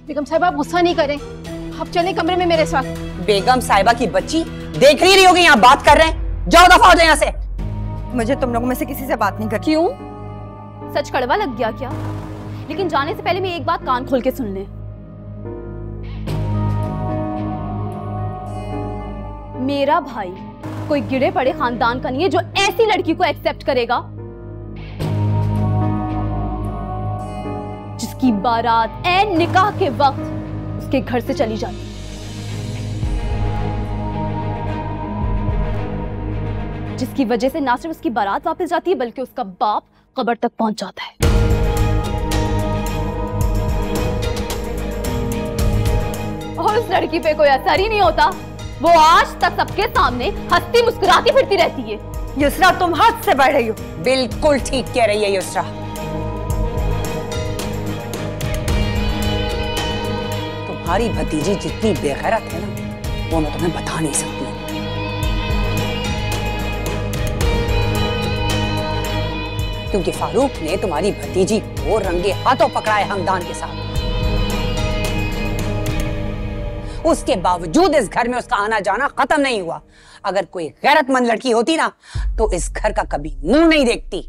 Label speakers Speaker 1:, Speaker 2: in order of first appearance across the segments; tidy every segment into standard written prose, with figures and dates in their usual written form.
Speaker 1: बेगम साहिबा, आप गुस्सा नहीं करें, आप चलें कमरे में मेरे साथ।
Speaker 2: बेगम साहिबा की बच्ची देख ही रही होगी यहाँ बात कर रहे हैं, जाओ दफा हो जाए यहाँ से।
Speaker 3: मुझे तुम लोगों में से किसी से बात नहीं करनी।
Speaker 4: क्यों? सच कड़वा लग गया क्या? लेकिन जाने से पहले मैं एक बात कान खोल के सुन ले। मेरा भाई कोई गिरे पड़े खानदान का नहीं है जो ऐसी लड़की को एक्सेप्ट करेगा जिसकी बारात ऐन निकाह के वक्त उसके घर से चली जाती। जिसकी वजह से ना सिर्फ उसकी बारात वापस जाती है बल्कि उसका बाप कब्र तक पहुंच जाता है। और उस लड़की पे कोई असर ही नहीं होता, वो आज तक सबके सामने हंसती मुस्कुराती फिरती रहती है।
Speaker 3: युसरा, तुम हद से बढ़ रही हो।
Speaker 2: बिल्कुल ठीक कह रही है युसरा। तुम्हारी भतीजी जितनी बेगैरत है ना, वो मैं तुम्हें बता नहीं सकती। क्योंकि फारूक ने तुम्हारी भतीजी को रंगे हाथों पकड़ा है हमदान के साथ। उसके बावजूद इस घर में उसका आना जाना खत्म नहीं हुआ। अगर कोई गैरतमंद लड़की होती ना तो इस घर का कभी मुंह नहीं देखती।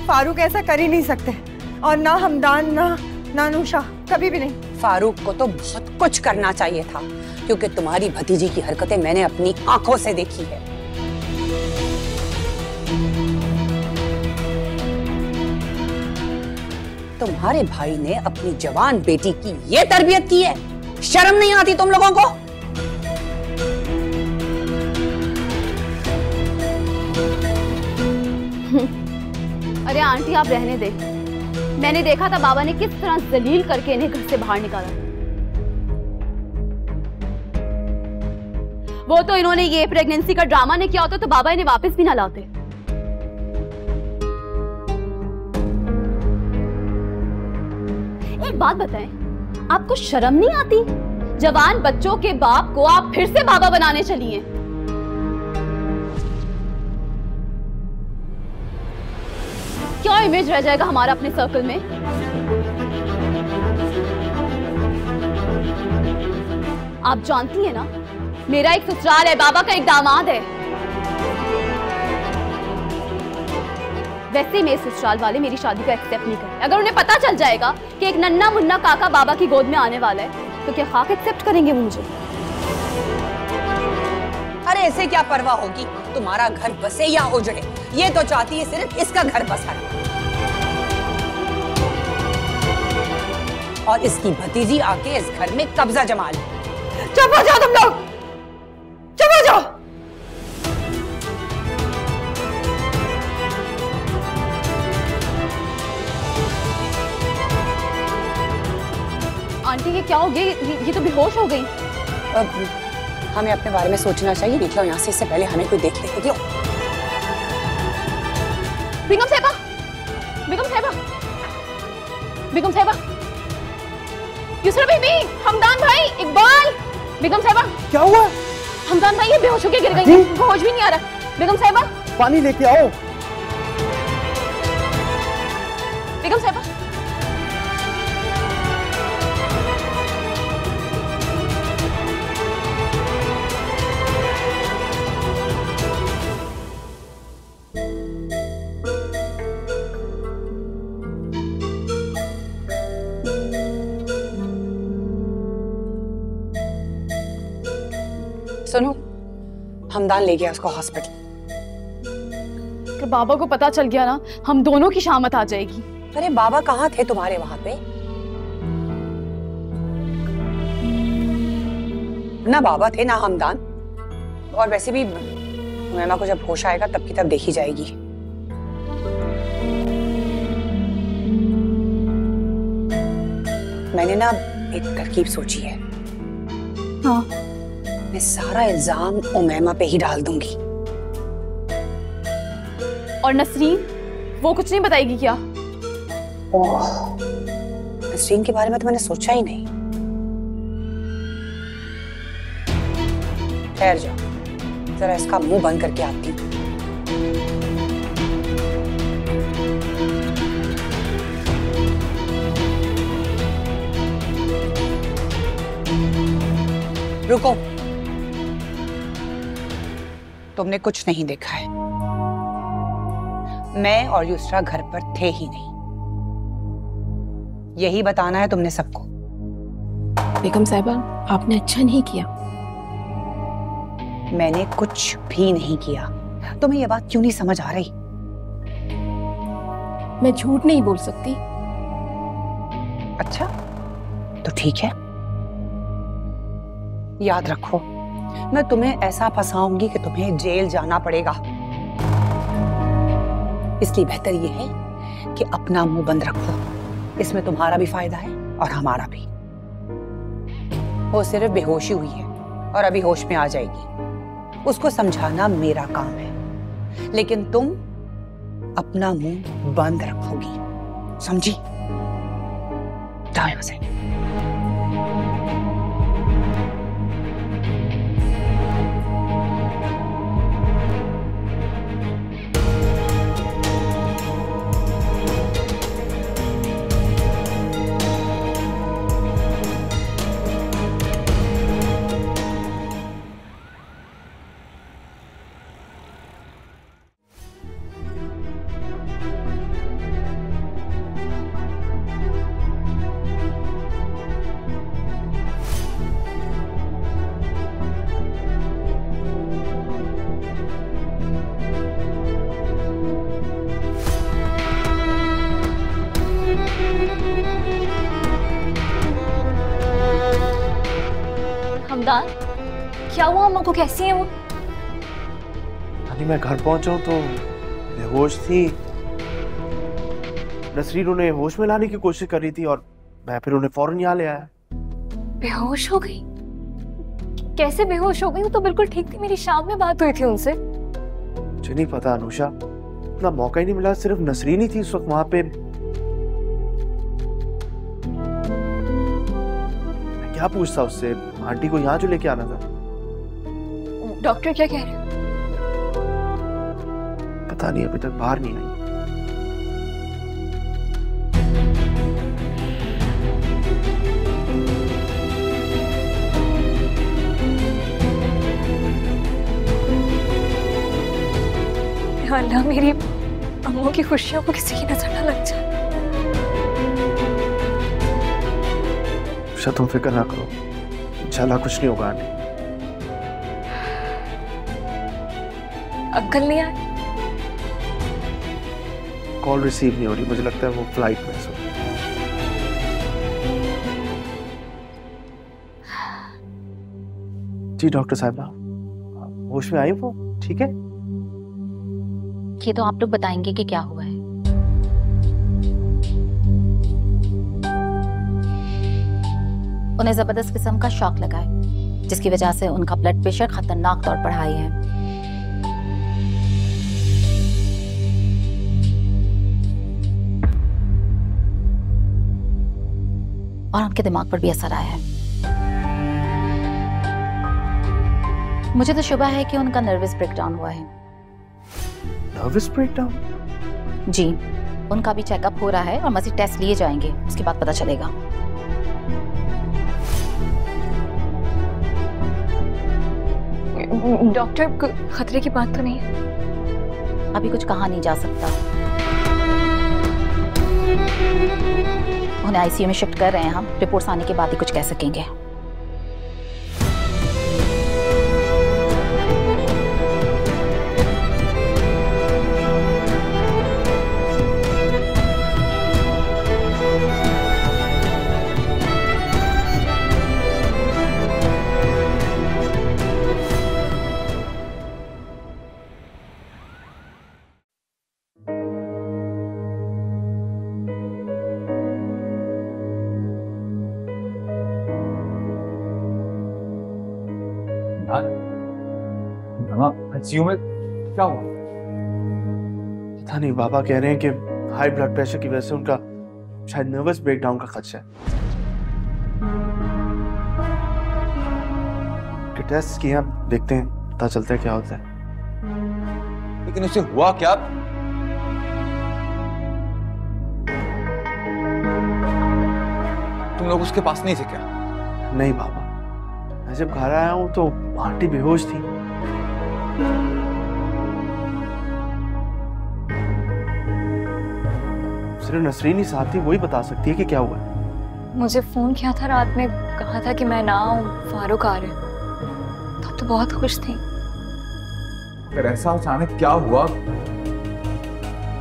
Speaker 3: फारूक ऐसा कर ही नहीं सकते, और ना हमदान ना नूशा, कभी भी नहीं।
Speaker 2: फारूक को तो बहुत कुछ करना चाहिए था, क्योंकि तुम्हारी भतीजी की हरकतें मैंने अपनी आंखों से देखी है। तुम्हारे भाई ने अपनी जवान बेटी की ये तरबियत की है, शर्म नहीं आती तुम लोगों को?
Speaker 4: अरे आंटी आप रहने दे, मैंने देखा था बाबा ने किस तरह जलील करके इन्हें घर से बाहर निकाला। वो तो इन्होंने ये प्रेगनेंसी का ड्रामा नहीं किया होता तो बाबा इन्हें वापस भी ना लाते। एक बात बताएं, आपको शर्म नहीं आती? जवान बच्चों के बाप को आप फिर से बाबा बनाने चली हैं। क्या इमेज रह जाएगा हमारा अपने सर्कल में? आप जानती हैं ना, मेरा एक ससुराल है, बाबा का एक दामाद है। वैसे मेरे ससुराल वाले मेरी शादी को एक्सेप्ट नहीं करें। अगर उन्हें पता चल जाएगा कि एक नन्ना मुन्ना काका बाबा की गोद में आने वाला है तो क्या खाक एक्सेप्ट करेंगे वो मुझे?
Speaker 2: अरे ऐसे क्या परवाह होगी, तुम्हारा घर बसे या उजड़े, ये तो चाहती है सिर्फ इसका घर बसा और इसकी भतीजी आके इस घर में कब्जा जमा ले।
Speaker 3: चुप हो जाओ तुम लोग, चुप हो जाओ।
Speaker 4: आंटी ये क्या हो गया? ये तो बेहोश हो गई।
Speaker 2: हमें अपने बारे में सोचना चाहिए। निकलो यहाँ से, इससे पहले हमें कोई देख ले। निकलो।
Speaker 4: बेगम साहिबा, बेगम साहिबा, बेगम साहिबा, युसरा बीबी, हमदान भाई, इकबाल, बेगम साहिबा।
Speaker 5: क्या हुआ?
Speaker 4: हमदान भाई ये बेहोश होके गिर गई, होश भी नहीं आ रहा। बेगम साहिबा
Speaker 5: पानी लेके आओ।
Speaker 4: बेगम साहिबा,
Speaker 2: सुनो, हमदान ले गया उसको हॉस्पिटल।
Speaker 4: अगर बाबा को पता चल गया ना, हम दोनों की शामत आ जाएगी।
Speaker 2: अरे बाबा कहाँ थे तुम्हारे वहां पे? ना बाबा थे ना हमदान। और वैसे भी उमैमा को जब होश आएगा तब की तब देखी जाएगी। मैंने ना एक तरकीब सोची है।
Speaker 4: हाँ,
Speaker 2: मैं सारा इल्जाम उमैमा पे ही डाल दूंगी।
Speaker 4: और नसरीन वो कुछ नहीं बताएगी क्या?
Speaker 2: ओह, नसरीन के बारे में तो मैंने सोचा ही नहीं। ठहर जाओ, जरा इसका मुंह बंद करके आती हूँ। रुको, तुमने कुछ नहीं देखा है। मैं और युसरा घर पर थे ही नहीं, यही बताना है तुमने सबको।
Speaker 1: बेगम साहिबा, आपने अच्छा नहीं किया।
Speaker 2: मैंने कुछ भी नहीं किया। तुम्हें यह बात क्यों नहीं समझ आ रही?
Speaker 1: मैं झूठ नहीं बोल सकती।
Speaker 2: अच्छा, तो ठीक है, याद रखो, मैं तुम्हें ऐसा फंसाऊंगी कि तुम्हें जेल जाना पड़ेगा। इसलिए बेहतर यह है कि अपना मुंह बंद रखो। इसमें तुम्हारा भी फायदा है और हमारा भी। वो सिर्फ बेहोशी हुई है और अभी होश में आ जाएगी। उसको समझाना मेरा काम है, लेकिन तुम अपना मुंह बंद रखोगी, समझी? जाओ यहां से।
Speaker 4: हमदान, क्या हुआ अम्मा को? कैसी है वो?
Speaker 5: नानी मैं घर पहुंचा हूं तो बेहोश थी। नसरीन उन्हें होश में लाने की कोशिश कर रही थी और मैं फिर उन्हें फौरन यहाँ ले आया।
Speaker 4: बेहोश हो गई? कैसे बेहोश हो गई? वो तो बिल्कुल ठीक थी, मेरी शाम में बात हुई थी उनसे।
Speaker 5: मुझे नहीं पता अनुषा, इतना मौका ही नहीं मिला। सिर्फ नसरीन ही थी उस वक्त वहां पे। मैं क्या पूछता उससे? आंटी को यहाँ जो लेके आना था।
Speaker 4: डॉक्टर क्या कह रहे हैं?
Speaker 5: पता नहीं, अभी तक बाहर नहीं आई।
Speaker 4: अल्लाह, मेरी अम्मू की खुशियों को किसी की नजर न लग जाए।
Speaker 5: तुम फिक्र ना करो, इंशाल्लाह कुछ नहीं होगा आंटी।
Speaker 4: अंकल नहीं आए?
Speaker 5: कॉल रिसीव नहीं हो रही, मुझे लगता है वो फ्लाइट में है। जी डॉक्टर साहिबा, होश में आई वो? ठीक है?
Speaker 6: ये तो आप लोग बताएंगे कि क्या हुआ है। उन्हें जबरदस्त किस्म का शॉक लगा है, जिसकी वजह से उनका ब्लड प्रेशर खतरनाक तौर पर हाई है। और उनके दिमाग पर भी असर आया है। मुझे तो शुबा है कि उनका नर्वस ब्रेकडाउन हुआ है।
Speaker 5: Nervous breakdown?
Speaker 6: जी, उनका भी चेकअप हो रहा है और मजीद टेस्ट लिए जाएंगे, उसके बाद पता चलेगा।
Speaker 4: डॉक्टर, खतरे की बात तो नहीं है?
Speaker 6: अभी कुछ कहा नहीं जा सकता। उन्हें आईसीयू में शिफ्ट कर रहे हैं हम, रिपोर्ट्स आने के बाद ही कुछ कह सकेंगे।
Speaker 7: आईसीयू में क्या हुआ?
Speaker 5: पता नहीं, बाबा कह रहे हैं कि हाई ब्लड प्रेशर की वजह से उनका शायद नर्वस ब्रेकडाउन का खदशा है। टेस्ट किया, देखते हैं पता चलता है क्या होता है।
Speaker 7: लेकिन उसे हुआ क्या? तुम लोग उसके पास नहीं थे क्या?
Speaker 5: नहीं बाबा, मैं जब घर आया हूँ तो आंटी बेहोश थी। सिर्फ नसरीन ही साथ थी, वही बता सकती है कि क्या हुआ है।
Speaker 8: मुझे फोन किया था रात में, कहा था कि मैं ना आऊं, फारूक आ रहे। तब तो बहुत खुश थी।
Speaker 7: फिर ऐसा अचानक क्या हुआ?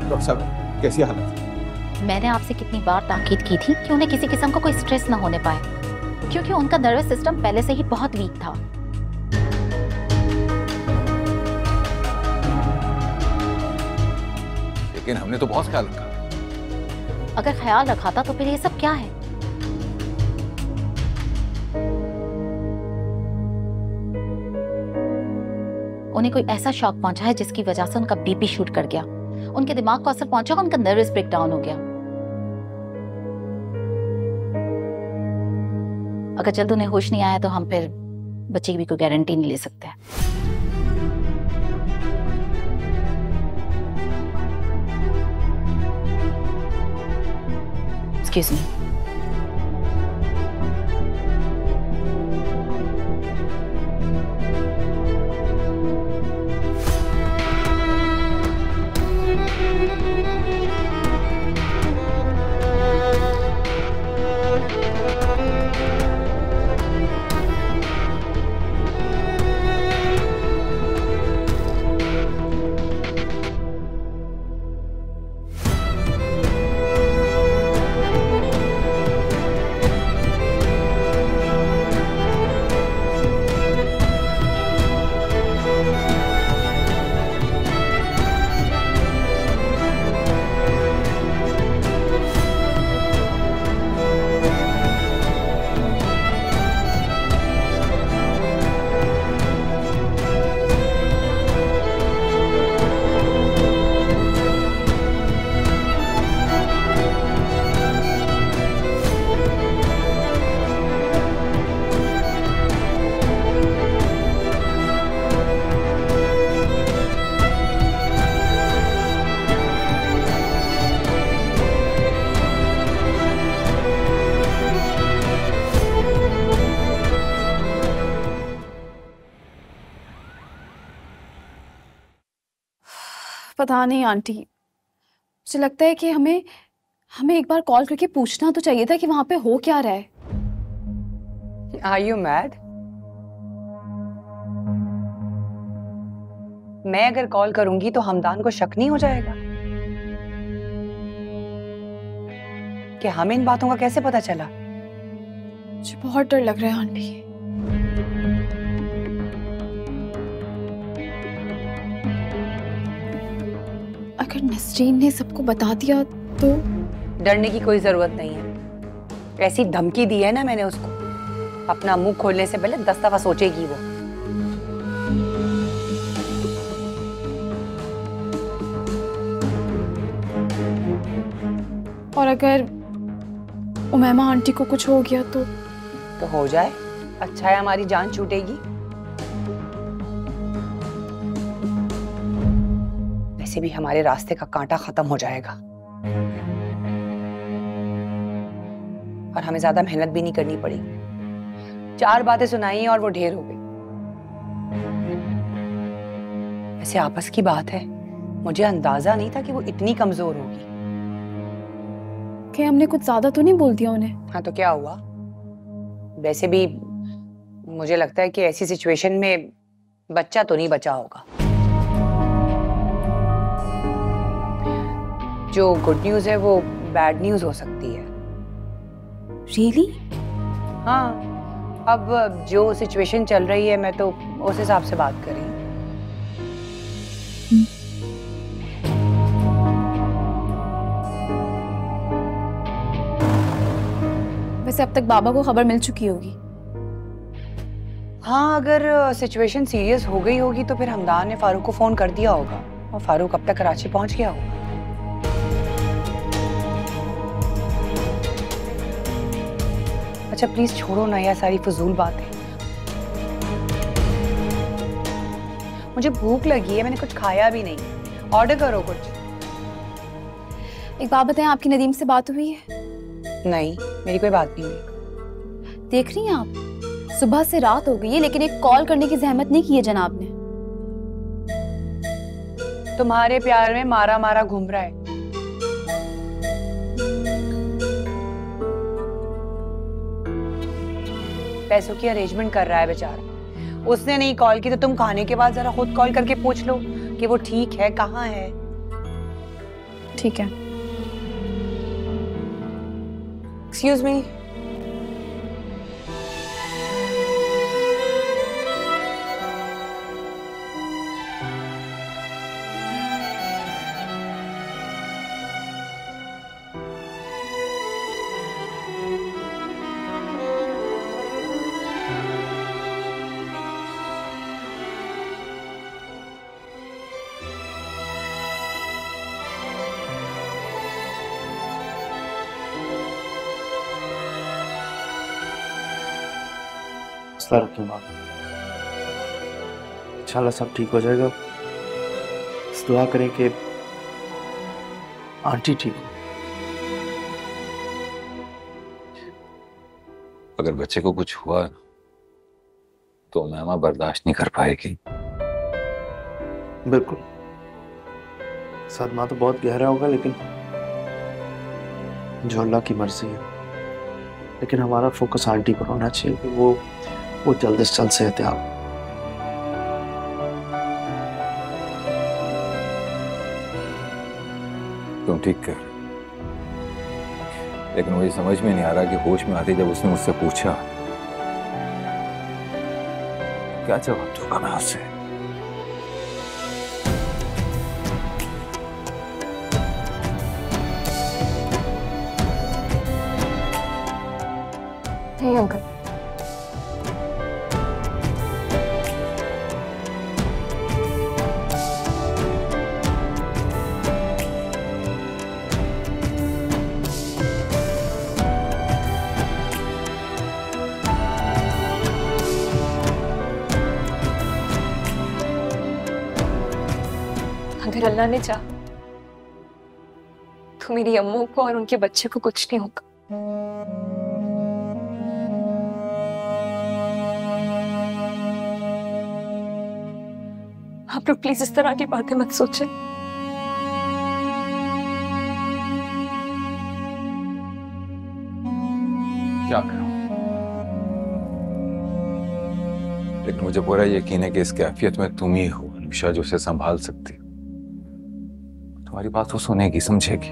Speaker 7: डॉक्टर साहब कैसी हालत है?
Speaker 6: मैंने आपसे कितनी बार ताकीद की थी कि उन्हें किसी किस्म का कोई स्ट्रेस ना होने पाए, क्योंकि उनका नर्वस सिस्टम पहले से ही बहुत वीक था।
Speaker 7: लेकिन हमने तो बहुत ख्याल रखा।
Speaker 6: अगर ख्याल रखा था तो फिर ये सब क्या है? उन्हें कोई ऐसा शॉक पहुंचा है जिसकी वजह से उनका बीपी शूट कर गया, उनके दिमाग को असर पहुंचा, उनका नर्वस ब्रेकडाउन हो गया। अगर जल्द उन्हें होश नहीं आया तो हम फिर बच्चे की भी कोई गारंटी नहीं ले सकते। Excuse me.
Speaker 4: पता नहीं आंटी, मुझे लगता है कि हमें एक बार कॉल करके पूछना तो चाहिए था कि वहां पे हो क्या रहा है।
Speaker 2: Are you mad? मैं अगर कॉल करूंगी तो हमदान को शक नहीं हो जाएगा कि हमें इन बातों का कैसे पता चला?
Speaker 4: मुझे बहुत डर लग रहा है आंटी। अगर नसरीन ने सबको बता दिया तो?
Speaker 2: डरने की कोई जरूरत नहीं है। ऐसी धमकी दी है ना मैंने उसको, अपना मुंह खोलने से पहले 10 दफा सोचेगी वो।
Speaker 4: और अगर उमैमा आंटी को कुछ हो गया तो
Speaker 2: हो जाए, अच्छा है, हमारी जान छूटेगी। वैसे भी हमारे रास्ते का कांटा खत्म हो जाएगा और हमें ज्यादा मेहनत भी नहीं करनी पड़ेगी। 4 बातें सुनाई और वो ढेर हो गई। वैसे आपस की बात है, मुझे अंदाजा नहीं था कि वो इतनी कमजोर होगी।
Speaker 4: कि हमने कुछ ज्यादा तो नहीं बोल दिया उन्हें?
Speaker 2: हाँ तो क्या हुआ? वैसे भी मुझे लगता है कि ऐसी सिचुएशन में बच्चा तो नहीं बचा होगा। जो गुड न्यूज है वो बैड न्यूज हो सकती है।
Speaker 4: रियली?
Speaker 2: हाँ, अब जो सिचुएशन चल रही है मैं तो उस हिसाब से बात कर रही हूँ।
Speaker 4: वैसे अब तक बाबा को खबर मिल चुकी होगी।
Speaker 2: हाँ, अगर सिचुएशन सीरियस हो गई होगी तो फिर हमदान ने फारूक को फोन कर दिया होगा और फारूक अब तक कराची पहुंच गया होगा। अच्छा प्लीज छोड़ो ना यार सारी फजूल बातें। मुझे भूख लगी है, मैंने कुछ खाया भी नहीं। ऑर्डर करो कुछ।
Speaker 4: एक बात बताएं, आपकी नदीम से बात हुई है?
Speaker 2: नहीं, मेरी कोई बात नहीं हुई।
Speaker 4: देख रही हैं आप, सुबह से रात हो गई है लेकिन एक कॉल करने की जहमत नहीं की है जनाब ने।
Speaker 2: तुम्हारे प्यार में मारा मारा घूम रहा है। पैसों की अरेंजमेंट कर रहा है बेचारा। उसने नहीं कॉल की तो तुम खाने के बाद जरा खुद कॉल करके पूछ लो कि वो ठीक है, कहाँ है।
Speaker 4: ठीक है।
Speaker 2: Excuse me.
Speaker 5: इंशाल्लाह सब ठीक हो जाएगा। इस दुआ करें कि आंटी ठीक हो।
Speaker 7: अगर बच्चे को कुछ हुआ तो मैमा बर्दाश्त नहीं कर पाएगी।
Speaker 5: बिल्कुल, सदमा तो बहुत गहरा होगा, लेकिन जो अल्लाह की मर्जी है। लेकिन हमारा फोकस आंटी पर होना चाहिए कि वो जल्द से जल्द सेहतयाब।
Speaker 7: तुम ठीक कर, लेकिन मुझे समझ में नहीं आ रहा कि होश में आते जब उसने मुझसे पूछा क्या जवाब दूंगा मैं उससे।
Speaker 8: नहीं अंकल, अगर अल्लाह ने चाहा तो मेरी अम्मू को और उनके बच्चे को कुछ नहीं होगा। आप लोग प्लीज इस तरह की बातें मत सोचें।
Speaker 7: क्या करूं, लेकिन मुझे पूरा यकीन है कि इस कैफियत में तुम ही हो अनुषा जो उसे संभाल सकती। तुम्हारी बात वो सुनेगी, समझेगी।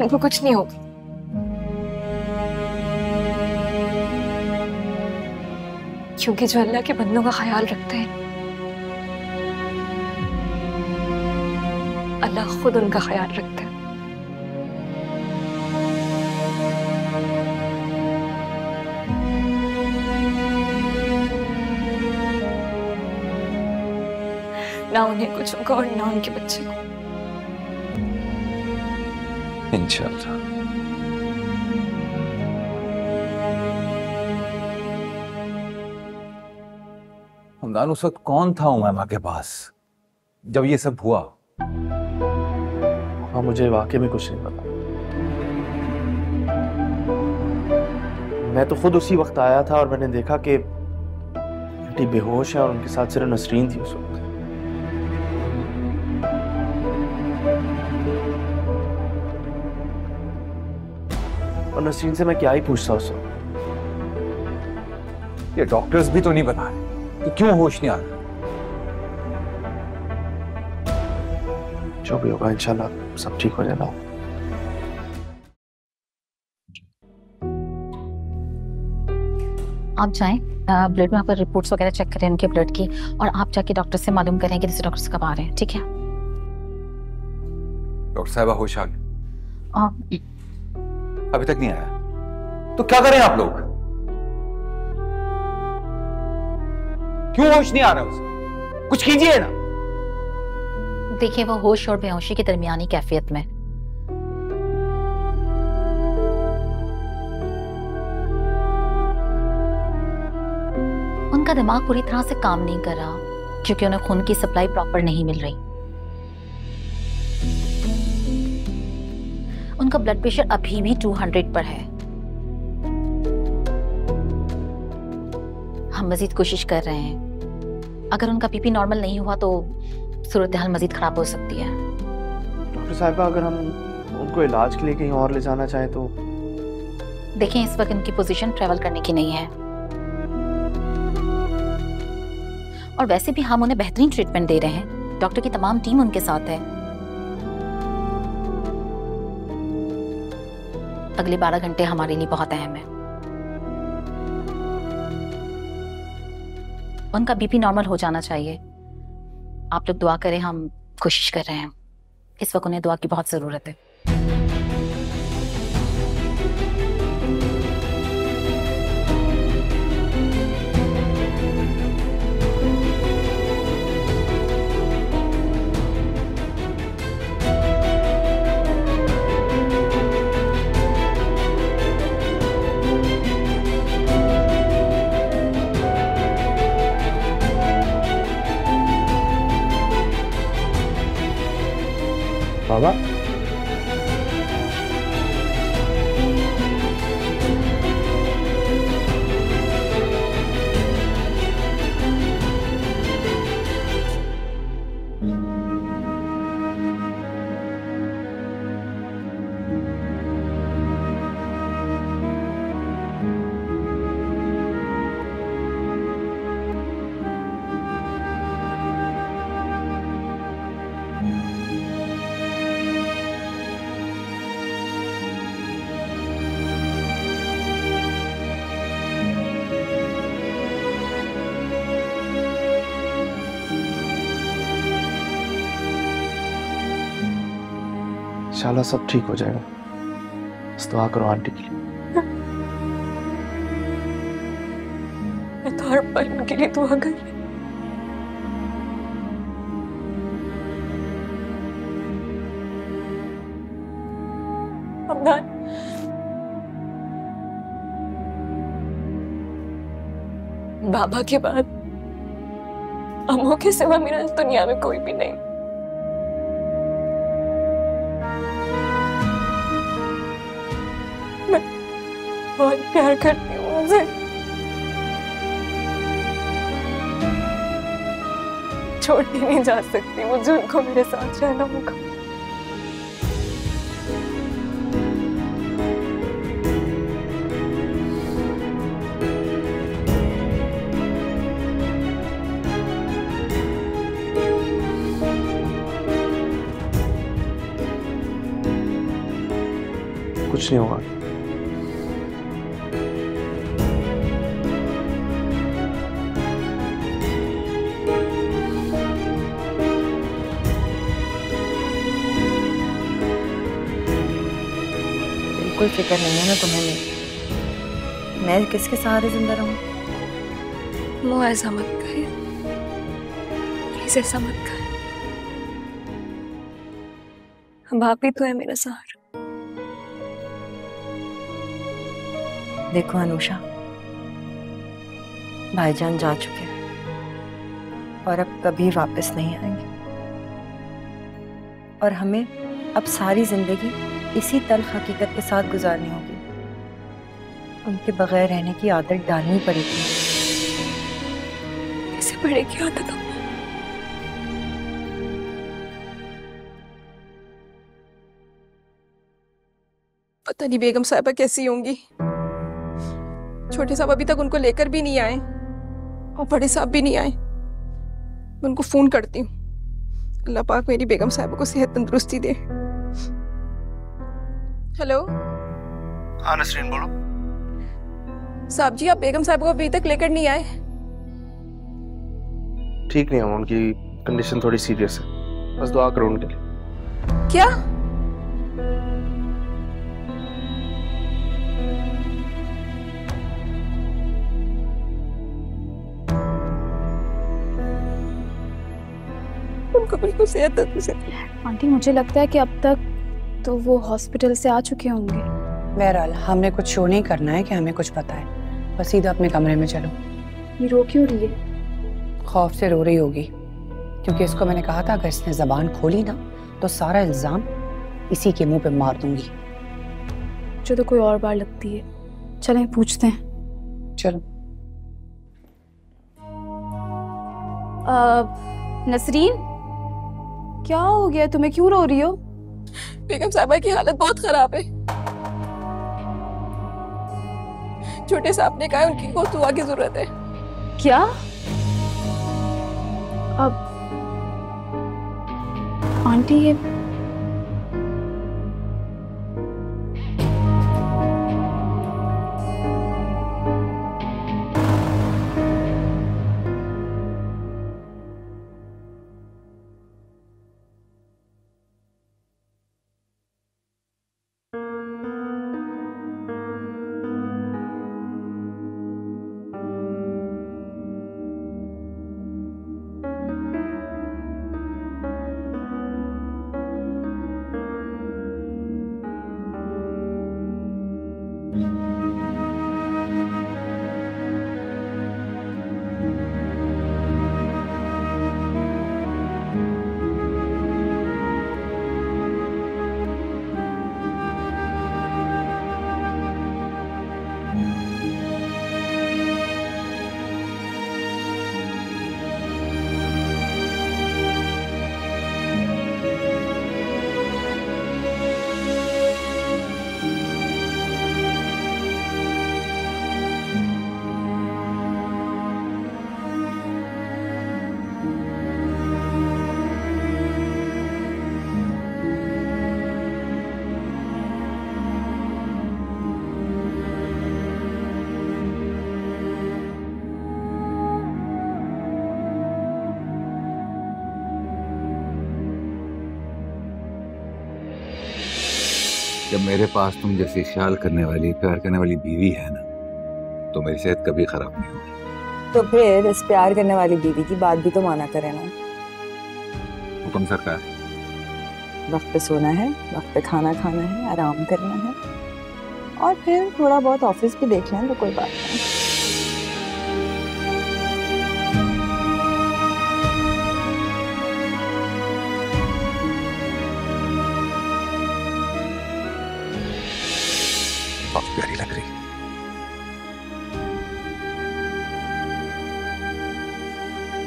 Speaker 8: उनको कुछ नहीं होगा। क्योंकि जो अल्लाह के बंदों का ख्याल रखते हैं अल्लाह खुद उनका ख्याल रखता है। ना उन्हें कुछ होगा और ना उनके बच्चे को।
Speaker 7: इंशाअल्लाह। हमदान उस वक्त कौन था उमैमा के पास जब ये सब हुआ?
Speaker 5: हाँ, मुझे वाकई में कुछ नहीं पता। मैं तो खुद उसी वक्त आया था और मैंने देखा कि आंटी बेहोश है और उनके साथ सिर्फ नसरीन थी उस वक्त। और नसरीन से मैं क्या ही पूछता उस वक्त।
Speaker 7: ये डॉक्टर्स भी तो नहीं बता रहे कि क्यों होश नहीं आ रहा।
Speaker 5: जो भी होगा इंशाल्लाह सब ठीक हो जाएगा।
Speaker 6: आप जाएं, ब्लड में पर रिपोर्ट्स वगैरह चेक करें उनके ब्लड की, और आप जाके डॉक्टर से मालूम करें कि दूसरे डॉक्टर्स कब आ रहे हैं। ठीक है?
Speaker 7: डॉक्टर साहबा होश आ गए? अभी तक नहीं आया तो क्या करें आप लोग? क्यों होश नहीं आ रहा उसे? कुछ कीजिए ना।
Speaker 6: देखिए, वो होश और बेहोशी की दरमियानी कैफियत में। उनका दिमाग पूरी तरह से काम नहीं कर रहा क्योंकि उन्हें खून की सप्लाई प्रॉपर नहीं मिल रही। उनका ब्लड प्रेशर अभी भी 200 पर है। हम मजीद कोशिश कर रहे हैं। अगर उनका बीपी नॉर्मल नहीं हुआ तो सूरत हाल मजीद खराब हो सकती है।
Speaker 5: डॉक्टर साहिबा, अगर हम उनको इलाज के लिए कहीं और ले जाना चाहें तो?
Speaker 6: देखें, इस वक्त उनकी पोजीशन ट्रेवल करने की नहीं है, और वैसे भी हम उन्हें बेहतरीन ट्रीटमेंट दे रहे हैं। डॉक्टर की तमाम टीम उनके साथ है। अगले 12 घंटे हमारे लिए बहुत अहम है। उनका बीपी नॉर्मल हो जाना चाहिए। आप लोग दुआ करें, हम कोशिश कर रहे हैं। इस वक्त उन्हें दुआ की बहुत जरूरत है।
Speaker 5: बाबा, इंशाल्लाह सब ठीक हो जाएगा। बस दुआ करो आंटी के लिए।
Speaker 8: मैं तो हर पल उनके लिए दुआ कर रही। अमदान, बाबा के बाद अम्मू के सिवा मेरा इस दुनिया में कोई भी नहीं। मैं बहुत प्यार करती हूँ उनसे। छोड़ के नहीं जा सकती, मुझे उनको मेरे साथ रहना होगा।
Speaker 5: कुछ नहीं होगा।
Speaker 3: बिल्कुल फिक्र नहीं है ना तुम्हें। मैं किसके सहारे जिंदा रहूं?
Speaker 8: वो ऐसा मत कहे, प्लीज ऐसा मत कहे। बाप ही तो है मेरा सहारा।
Speaker 3: देखो अनुषा, भाईजान जा चुके और अब कभी वापस नहीं आएंगे, और हमें अब सारी जिंदगी इसी तल्ख हकीकत के साथ गुजारनी होगी। उनके बगैर रहने की आदत डालनी पड़ेगी।
Speaker 8: कैसे पड़ेगी आदत?
Speaker 1: पता नहीं बेगम साहिबा कैसी होंगी। छोटे साहब अभी तक उनको लेकर भी नहीं आए और बड़े साहब भी नहीं आए। मैं उनको फोन करती हूँ। अल्लाह पाक मेरी बेगम साहिबा को सेहत तंदुरुस्ती दे। हेलो।
Speaker 5: हाँ नसरीन, बोलो।
Speaker 1: साहब जी, आप बेगम साहिबा को अभी तक लेकर नहीं आए?
Speaker 5: ठीक नहीं है, उनकी कंडीशन थोड़ी सीरियस है। बस दुआ करो उनके लिए।
Speaker 1: क्या? उनको बिल्कुल सेहत तंदुरुस्ती।
Speaker 4: आंटी, मुझे लगता है कि अब तक तो वो हॉस्पिटल से आ चुके होंगे।
Speaker 2: बहरहाल हमने कुछ शो नहीं करना है कि हमें कुछ पता है। बस सीधा अपने कमरे में चलो।
Speaker 4: ये रो क्यों रही है?
Speaker 2: खौफ से रो रही होगी, क्योंकि इसको मैंने कहा था अगर इसने जबान खोली ना तो सारा इल्जाम इसी के मुंह पे मार दूंगी।
Speaker 4: मुझे तो कोई और बार लगती है। चलें पूछते हैं।
Speaker 2: चलो।
Speaker 4: नसरीन, क्या हो गया तुम्हें, क्यों रो रही हो?
Speaker 1: बेगम साहबा की हालत बहुत खराब है। छोटे साहब ने कहा है उनकी बहुत दुआ की जरूरत है।
Speaker 4: क्या? अब आंटी ये
Speaker 7: जब मेरे पास तुम जैसी ख्याल करने वाली, प्यार करने वाली बीवी है ना, तो मेरी सेहत कभी खराब नहीं होगी।
Speaker 3: तो फिर इस प्यार करने वाली बीवी की बात भी तो माना करे ना।
Speaker 7: हुक्म सरकार।
Speaker 3: वक्त पे सोना है, वक्त पे खाना खाना है, आराम करना है, और फिर थोड़ा बहुत ऑफिस भी देख लें तो कोई बात नहीं।
Speaker 7: बहुत प्यारी लग रही।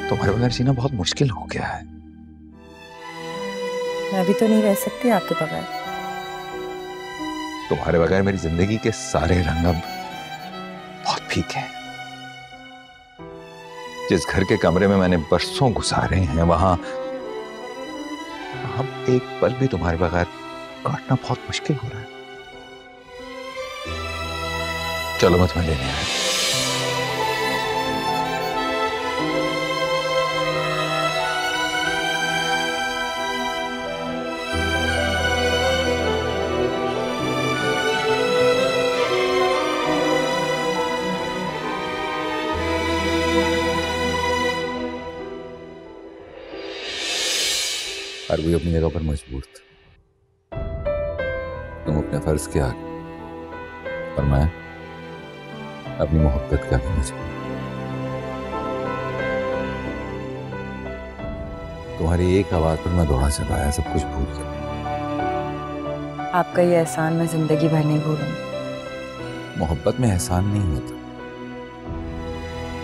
Speaker 7: तुम्हारे बगैर जीना बहुत मुश्किल हो गया है।
Speaker 3: मैं भी तो नहीं रह सकती आपके बगैर।
Speaker 7: तुम्हारे बगैर मेरी जिंदगी के सारे रंग अब बहुत फीके हैं। जिस घर के कमरे में मैंने बरसों गुजारे हैं, वहां एक पल भी तुम्हारे बगैर काटना बहुत मुश्किल हो रहा है। चलो मैं तुम्हें लेने आया। हर कोई अपनी जगह पर मजबूर था। तुम अपने फर्ज के आगे, और मैं अपनी मोहब्बत का भी मजबूर। तुम्हारी एक आवाज पर मैं दौड़ा चला आया, सब कुछ भूल गया।
Speaker 3: आपका ये एहसान मैं जिंदगी भर नहीं भूलूंगी।
Speaker 7: मोहब्बत में एहसान नहीं होता।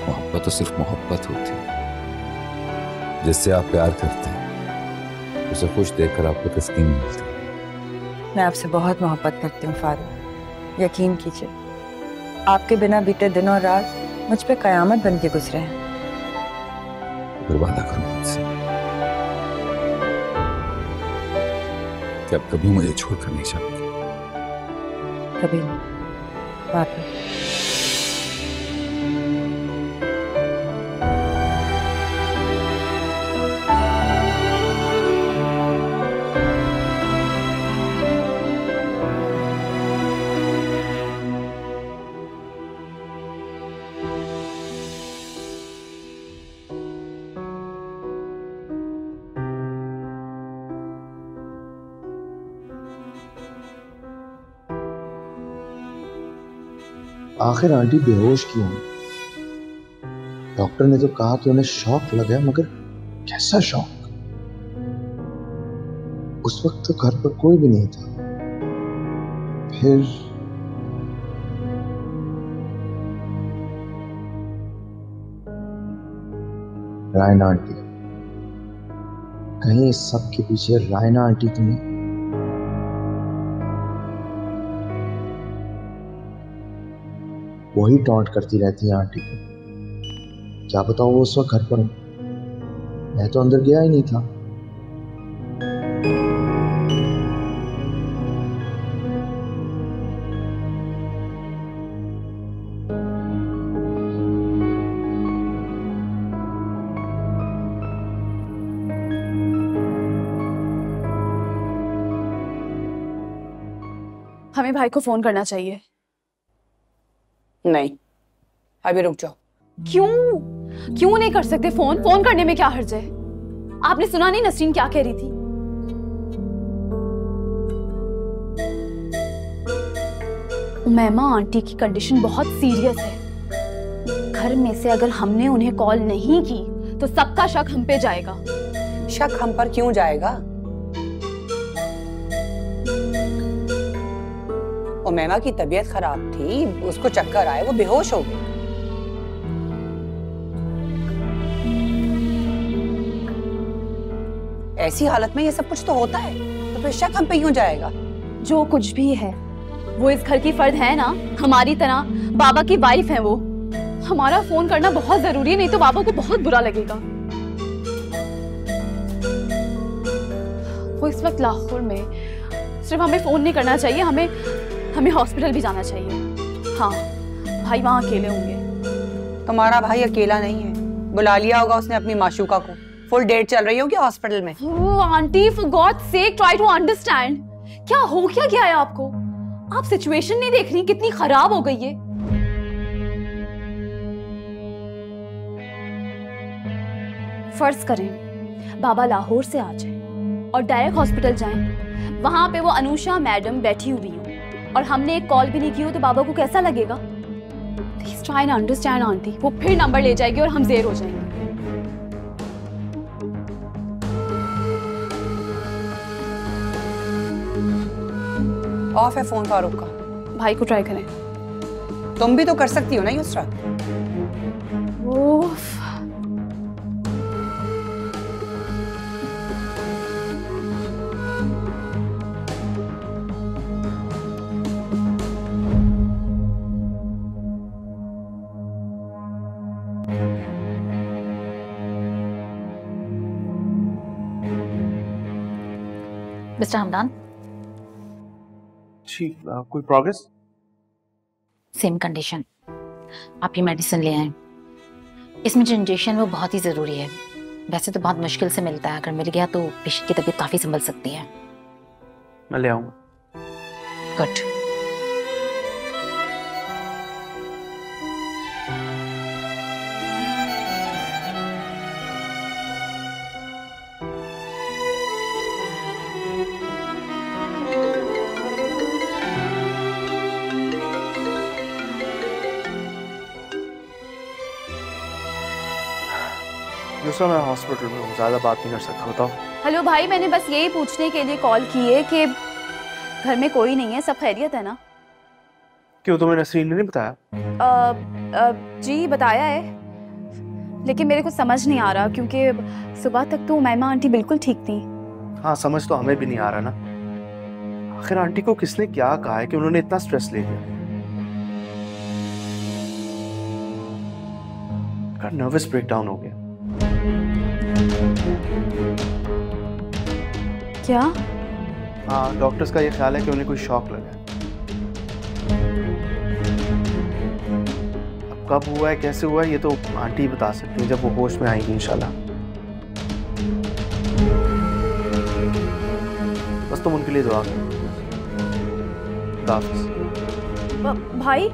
Speaker 7: मोहब्बत तो सिर्फ मोहब्बत होती है। जिससे आप प्यार करते हैं उसे खुश देखकर आपको तस्कीन मिलती है।
Speaker 3: मैं आपसे बहुत मोहब्बत करती हूँ फारूक, यकीन कीजिए। आपके बिना बीते दिन और रात मुझ पे कयामत बन के गुजरे हैं।
Speaker 7: फिर वादा करो मुझसे कि अब कभी मुझे छोड़कर नहीं जाओगे।
Speaker 3: कभी नहीं। वादा।
Speaker 9: आखिर आंटी बेहोश क्यों है? डॉक्टर ने तो कहा कि उन्हें शॉक लगा, मगर कैसा शॉक? उस वक्त तो घर पर कोई भी नहीं था। फिर रायना आंटी, कहीं इस सब के पीछे रायना आंटी तो नहीं? वही टॉन्ट करती रहती है आंटी को। क्या बताऊं वो उस वक्त घर पर हूं, मैं तो अंदर गया ही नहीं था।
Speaker 4: हमें भाई को फोन करना चाहिए।
Speaker 2: नहीं, अभी रुक जाओ।
Speaker 4: क्यों क्यों नहीं कर सकते? फोन फोन करने में क्या हर्ज है? आपने सुना नहीं नसरीन क्या कह रही थी? उमैमा आंटी की कंडीशन बहुत सीरियस है। घर में से अगर हमने उन्हें कॉल नहीं की तो सबका शक हम पे जाएगा।
Speaker 2: शक हम पर क्यों जाएगा? उमैमा की तबीयत खराब थी, उसको चक्कर आए, वो बेहोश हो गई। ऐसी हालत में ये सब कुछ तो होता है, तो फिर शक हम पे क्यों जाएगा?
Speaker 4: जो कुछ भी है वो इस घर की फर्द है ना, हमारी तरह। बाबा की वाइफ है वो। हमारा फोन करना बहुत जरूरी है, नहीं तो बाबा को बहुत बुरा लगेगा। वो इस वक्त लाहौर में। सिर्फ हमें फोन नहीं करना चाहिए, हमें हॉस्पिटल भी जाना चाहिए। हाँ, भाई वहाँ अकेले होंगे।
Speaker 2: तुम्हारा भाई अकेला नहीं है, बुला लिया होगा उसने अपनी माशूका को। फुल डेट चल रही होगी हॉस्पिटल में।
Speaker 4: Aunty, for God sake try to understand. क्या हो क्या गया है आपको? आप सिचुएशन नहीं देख रही कितनी खराब हो गई है? फर्ज करें बाबा लाहौर से आ जाए और डायरेक्ट हॉस्पिटल जाएं, वहां पे वो अनुषा मैडम बैठी हुई हो और हमने एक कॉल भी नहीं की हो, तो बाबा को कैसा लगेगा? Please try to understand aunty. वो फिर नंबर ले जाएगी और हम जेर हो जाएंगे।
Speaker 2: ऑफ है फोन फारूक का।
Speaker 4: भाई को ट्राई करें।
Speaker 2: तुम भी तो कर सकती हो ना युसरा।
Speaker 4: ओफ।
Speaker 6: मिस्टर हमदान,
Speaker 5: जी कोई प्रोग्रेस?
Speaker 6: Same condition. आप ये मेडिसिन ले आए। इसमें जो इंजेक्शन है वो बहुत ही ज़रूरी है। वैसे तो बहुत मुश्किल से मिलता है, अगर मिल गया तो पेशेंट की तबीयत काफ़ी संभल सकती है।
Speaker 5: मैं ले आऊँगा।
Speaker 6: गुड।
Speaker 5: दूसरा, मैं हॉस्पिटल में हूँ, ज़्यादा बात नहीं कर सकता। बताओ।
Speaker 4: हेलो भाई, मैंने बस यही पूछने के लिए कॉल की है कि घर में कोई नहीं है, सब खैरियत है ना?
Speaker 5: क्यों, तुम्हें नसरीन ने नहीं बताया?
Speaker 4: जी बताया है, लेकिन मेरे को समझ नहीं आ रहा क्योंकि सुबह तक तो उमैमा आंटी बिल्कुल ठीक थी।
Speaker 5: हाँ, समझ तो हमें भी नहीं आ रहा ना। आखिर आंटी को किसने क्या कहा है कि उन्होंने इतना स्ट्रेस ले लिया? नर्वस ब्रेकडाउन हो गया।
Speaker 4: क्या?
Speaker 5: हाँ, डॉक्टर्स का ये ख्याल है कि उन्हें कोई शॉक लगा है। अब कब हुआ है, कैसे हुआ है, ये तो आंटी बता सकती हैं जब वो होश में आएंगी इंशाल्लाह। बस तुम उनके लिए दुआ करो।
Speaker 4: भाई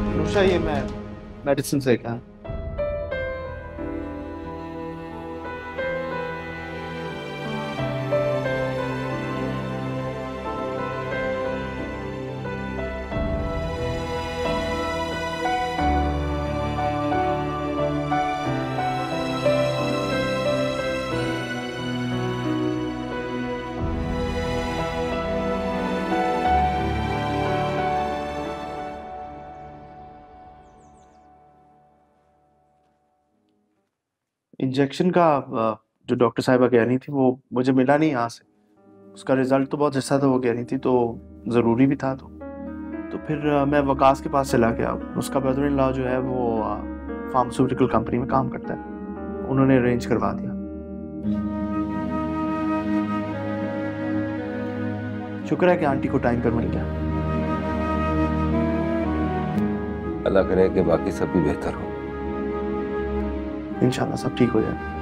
Speaker 5: अनुषा, ये मैं मेडिसिन से क्या? इंजेक्शन का जो डॉक्टर साहिबा कह रही थी वो मुझे मिला नहीं यहाँ से। उसका रिजल्ट तो बहुत अच्छा था वो कह रही थी, तो ज़रूरी भी था। तो फिर मैं वकास के पास चला गया। उसका ब्रदर इन लॉ जो है वो फार्मास्यूटिकल कंपनी में काम करता है, उन्होंने अरेंज करवा दिया। शुक्र है कि आंटी को टाइम पर मिल गया।
Speaker 7: अल्लाह करे कि बाकी सब भी बेहतर हो।
Speaker 5: इंशाल्लाह सब ठीक हो जाए।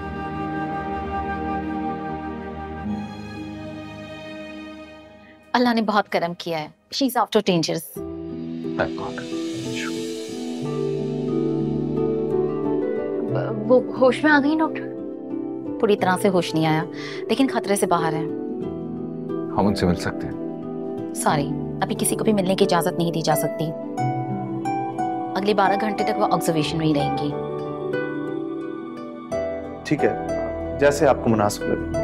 Speaker 6: अल्लाह ने बहुत करम किया है। She is after dangers.
Speaker 8: वो होश में आ गई डॉक्टर?
Speaker 6: पूरी तरह से होश नहीं आया, लेकिन खतरे से बाहर है।
Speaker 7: हम उनसे मिल सकते हैं?
Speaker 6: सॉरी, अभी किसी को भी मिलने की इजाजत नहीं दी जा सकती। अगले 12 घंटे तक वो ऑब्जर्वेशन में ही रहेंगी।
Speaker 5: ठीक है, जैसे आपको मुनासिब लगे।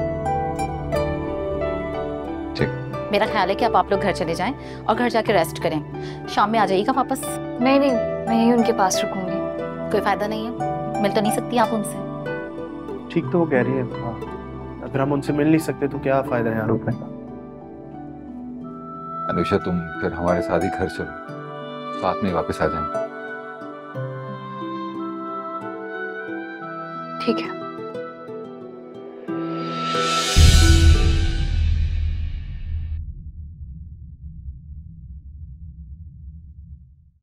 Speaker 6: मेरा ख्याल है कि आप लोग घर चले जाएं और घर जाके रेस्ट करें। शाम में आ जाइएगा वापस।
Speaker 8: नहीं नहीं, मैं यही उनके पास रुकूंगी।
Speaker 6: कोई फायदा नहीं है, मिल तो नहीं सकती आप उनसे।
Speaker 5: ठीक तो वो कह रही है। हाँ, अगर हम उनसे मिल नहीं सकते तो क्या फायदा है यहाँ रुकने का।
Speaker 7: अनुषा तुम फिर हमारे साथ ही घर चलो, साथ में वापस आ जाएंगे।
Speaker 8: ठीक है।